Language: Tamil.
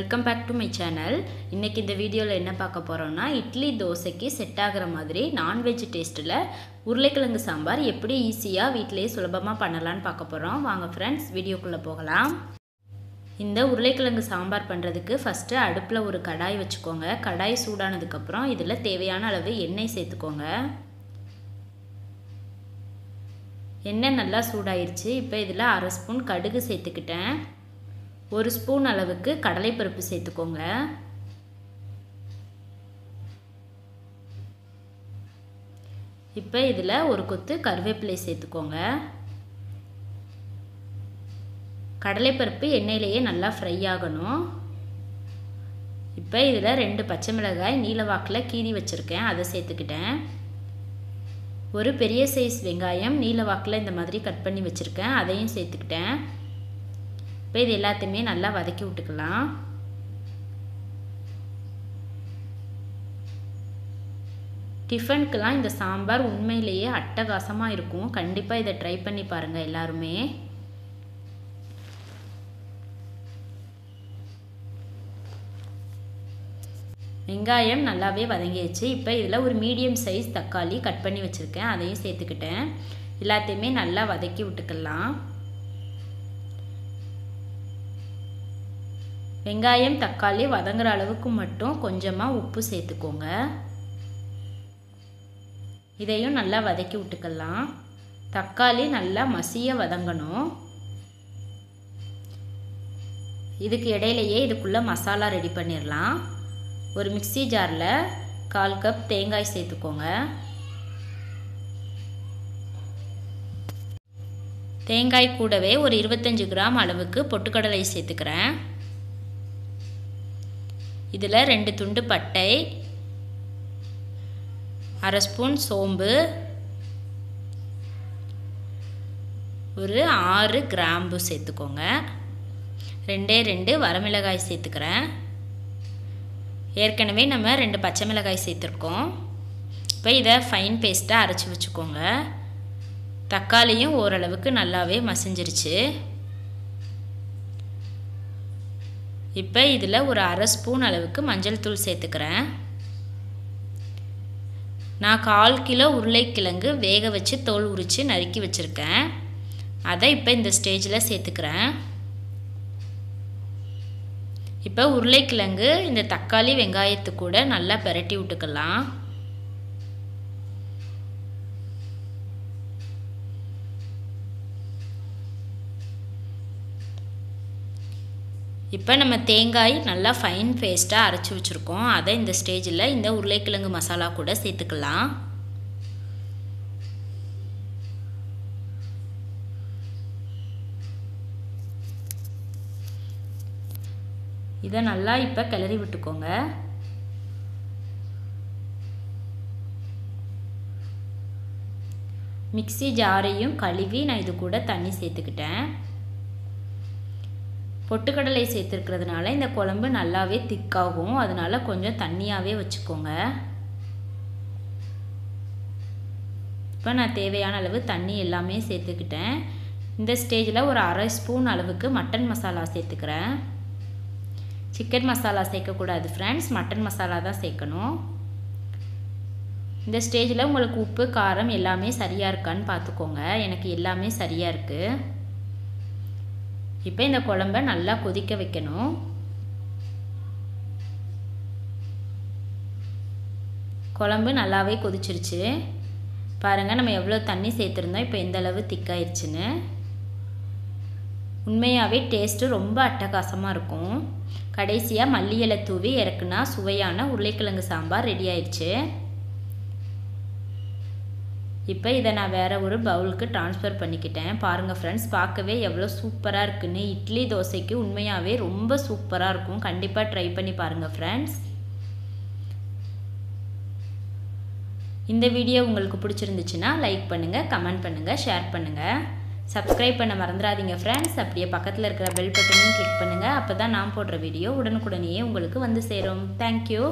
Welcome back to my channel. இன்னைக்கு இந்த வீடியோவில் என்ன பார்க்க போகிறோம்னா, இட்லி தோசைக்கு செட் ஆகிற மாதிரி நான்வெஜ் டேஸ்ட்டில் உருளைக்கிழங்கு சாம்பார் எப்படி ஈஸியாக வீட்டிலேயே சுலபமாக பண்ணலான்னு பார்க்க போகிறோம். வாங்க ஃப்ரெண்ட்ஸ், வீடியோக்குள்ளே போகலாம். இந்த உருளைக்கிழங்கு சாம்பார் பண்ணுறதுக்கு ஃபஸ்ட்டு அடுப்பில் ஒரு கடாய் வச்சுக்கோங்க. கடாய் சூடானதுக்கப்புறம் இதில் தேவையான அளவு எண்ணெய் சேர்த்துக்கோங்க. எண்ணெய் நல்லா சூடாயிருச்சு. இப்போ இதில் 1/2 ஸ்பூன் கடுகு சேர்த்துக்கிட்டேன். 1 ஸ்பூன் அளவுக்கு கடலைப்பருப்பு சேர்த்துக்கோங்க. இப்போ இதில் ஒரு கொத்து கருவேப்பிலை சேர்த்துக்கோங்க. கடலைப்பருப்பு எண்ணெயிலேயே நல்லா ஃப்ரை ஆகணும். இப்போ இதில் 2 பச்சை மிளகாய் நீல வாக்கில் கீறி வச்சுருக்கேன், அதை சேர்த்துக்கிட்டேன். ஒரு பெரிய சைஸ் வெங்காயம் நீல வாக்கில் இந்த மாதிரி கட் பண்ணி வச்சுருக்கேன், அதையும் சேர்த்துக்கிட்டேன். இப்போ இது எல்லாத்தையுமே நல்லா வதக்கி விட்டுக்கலாம். டிஃபனுக்கெலாம் இந்த சாம்பார் உண்மையிலேயே அட்டகாசமாக இருக்கும். கண்டிப்பாக இதை ட்ரை பண்ணி பாருங்கள் எல்லாருமே. வெங்காயம் நல்லாவே வதங்கிடுச்சு. இப்போ இதில் ஒரு மீடியம் சைஸ் தக்காளி கட் பண்ணி வச்சுருக்கேன், அதையும் சேர்த்துக்கிட்டேன். எல்லாத்தையுமே நல்லா வதக்கி விட்டுக்கலாம். வெங்காயம் தக்காளி வதங்குற அளவுக்கு மட்டும் கொஞ்சமாக உப்பு சேர்த்துக்கோங்க. இதையும் நல்லா வதக்கி விட்டுக்கலாம். தக்காளி நல்லா மசிய வதங்கணும். இதுக்கு இடையிலையே இதுக்குள்ளே மசாலா ரெடி பண்ணிடலாம். ஒரு மிக்ஸி ஜாரில் 1/4 கப் தேங்காய் சேர்த்துக்கோங்க. தேங்காய் கூடவே ஒரு 25 கிராம் அளவுக்கு பொட்டுக்கடலை சேர்த்துக்கிறேன். இதில் 2 துண்டு பட்டை, 1/2 ஸ்பூன் சோம்பு, ஒரு 6 கிராம்பு சேர்த்துக்கோங்க. 2 வரமிளகாய் சேர்த்துக்கிறேன். ஏற்கனவே நம்ம 2 பச்சை மிளகாய் சேர்த்துருக்கோம். இப்போ இதை ஃபைன் பேஸ்ட்டாக அரைச்சி வச்சுக்கோங்க. தக்காளியும் ஓரளவுக்கு நல்லாவே மசிஞ்சிருச்சு. இப்போ இதில் ஒரு 1/2 ஸ்பூன் அளவுக்கு மஞ்சள் தூள் சேர்த்துக்கிறேன். நான் 1/4 கிலோ உருளைக்கிழங்கு வேக வச்சு தோல் உரித்து நறுக்கி வச்சுருக்கேன், அதை இப்போ இந்த ஸ்டேஜில் சேர்த்துக்கிறேன். இப்போ உருளைக்கிழங்கு இந்த தக்காளி வெங்காயத்து கூட நல்லா பிரட்டி விட்டுக்கலாம். இப்போ நம்ம தேங்காய் நல்லா ஃபைன் பேஸ்ட்டாக அரைச்சி வச்சுருக்கோம், அதை இந்த ஸ்டேஜில் இந்த உருளைக்கிழங்கு மசாலா கூட சேர்த்துக்கலாம். இதை நல்லா இப்போ கிளறி விட்டுக்கோங்க. மிக்ஸி ஜாரையும் கழுவி நான் இது கூட தண்ணி சேர்த்துக்கிட்டேன். பொட்டுக்கடலை சேர்த்துருக்கிறதுனால இந்த குழம்பு நல்லாவே திக்காகும், அதனால கொஞ்சம் தண்ணியாகவே வச்சுக்கோங்க. இப்போ நான் தேவையான அளவு தண்ணி எல்லாமே சேர்த்துக்கிட்டேன். இந்த ஸ்டேஜில் ஒரு 1/2 ஸ்பூன் அளவுக்கு மட்டன் மசாலா சேர்த்துக்கிறேன். சிக்கன் மசாலா சேர்க்கக்கூடாது ஃப்ரெண்ட்ஸ், மட்டன் மசாலா தான் சேர்க்கணும். இந்த ஸ்டேஜில் உங்களுக்கு உப்பு காரம் எல்லாமே சரியாக இருக்கான்னு பார்த்துக்கோங்க. எனக்கு எல்லாமே சரியாக இருக்குது. இப்போ இந்த குழம்ப நல்லா கொதிக்க வைக்கணும். குழம்பு நல்லாவே கொதிச்சிருச்சு. பாருங்கள், நம்ம எவ்வளோ தண்ணி சேர்த்துருந்தோம், இப்போ எந்த அளவு திக்காயிருச்சுன்னு. உண்மையாகவே டேஸ்ட்டு ரொம்ப அட்டகாசமாக இருக்கும். கடைசியாக மல்லி இலை தூவி இறக்குனா சுவையான உருளைக்கிழங்கு சாம்பார் ரெடி ஆயிடுச்சு. இப்போ இதை நான் வேறு ஒரு பவுலுக்கு ட்ரான்ஸ்ஃபர் பண்ணிக்கிட்டேன். பாருங்கள் ஃப்ரெண்ட்ஸ், பார்க்கவே எவ்வளோ சூப்பராக இருக்குன்னு. இட்லி தோசைக்கு உண்மையாகவே ரொம்ப சூப்பராக இருக்கும். கண்டிப்பாக ட்ரை பண்ணி பாருங்கள் ஃப்ரெண்ட்ஸ். இந்த வீடியோ உங்களுக்கு பிடிச்சிருந்துச்சுன்னா லைக் பண்ணுங்கள், கமெண்ட் பண்ணுங்கள், ஷேர் பண்ணுங்கள். சப்ஸ்கிரைப் பண்ண மறந்துடாதீங்க ஃப்ரெண்ட்ஸ். அப்படியே பக்கத்தில் இருக்கிற பெல் பட்டனையும் கிளிக் பண்ணுங்கள். அப்போ தான் நான் போடுற வீடியோ உடனுக்குடனேயே உங்களுக்கு வந்து சேரும். தேங்க்யூ.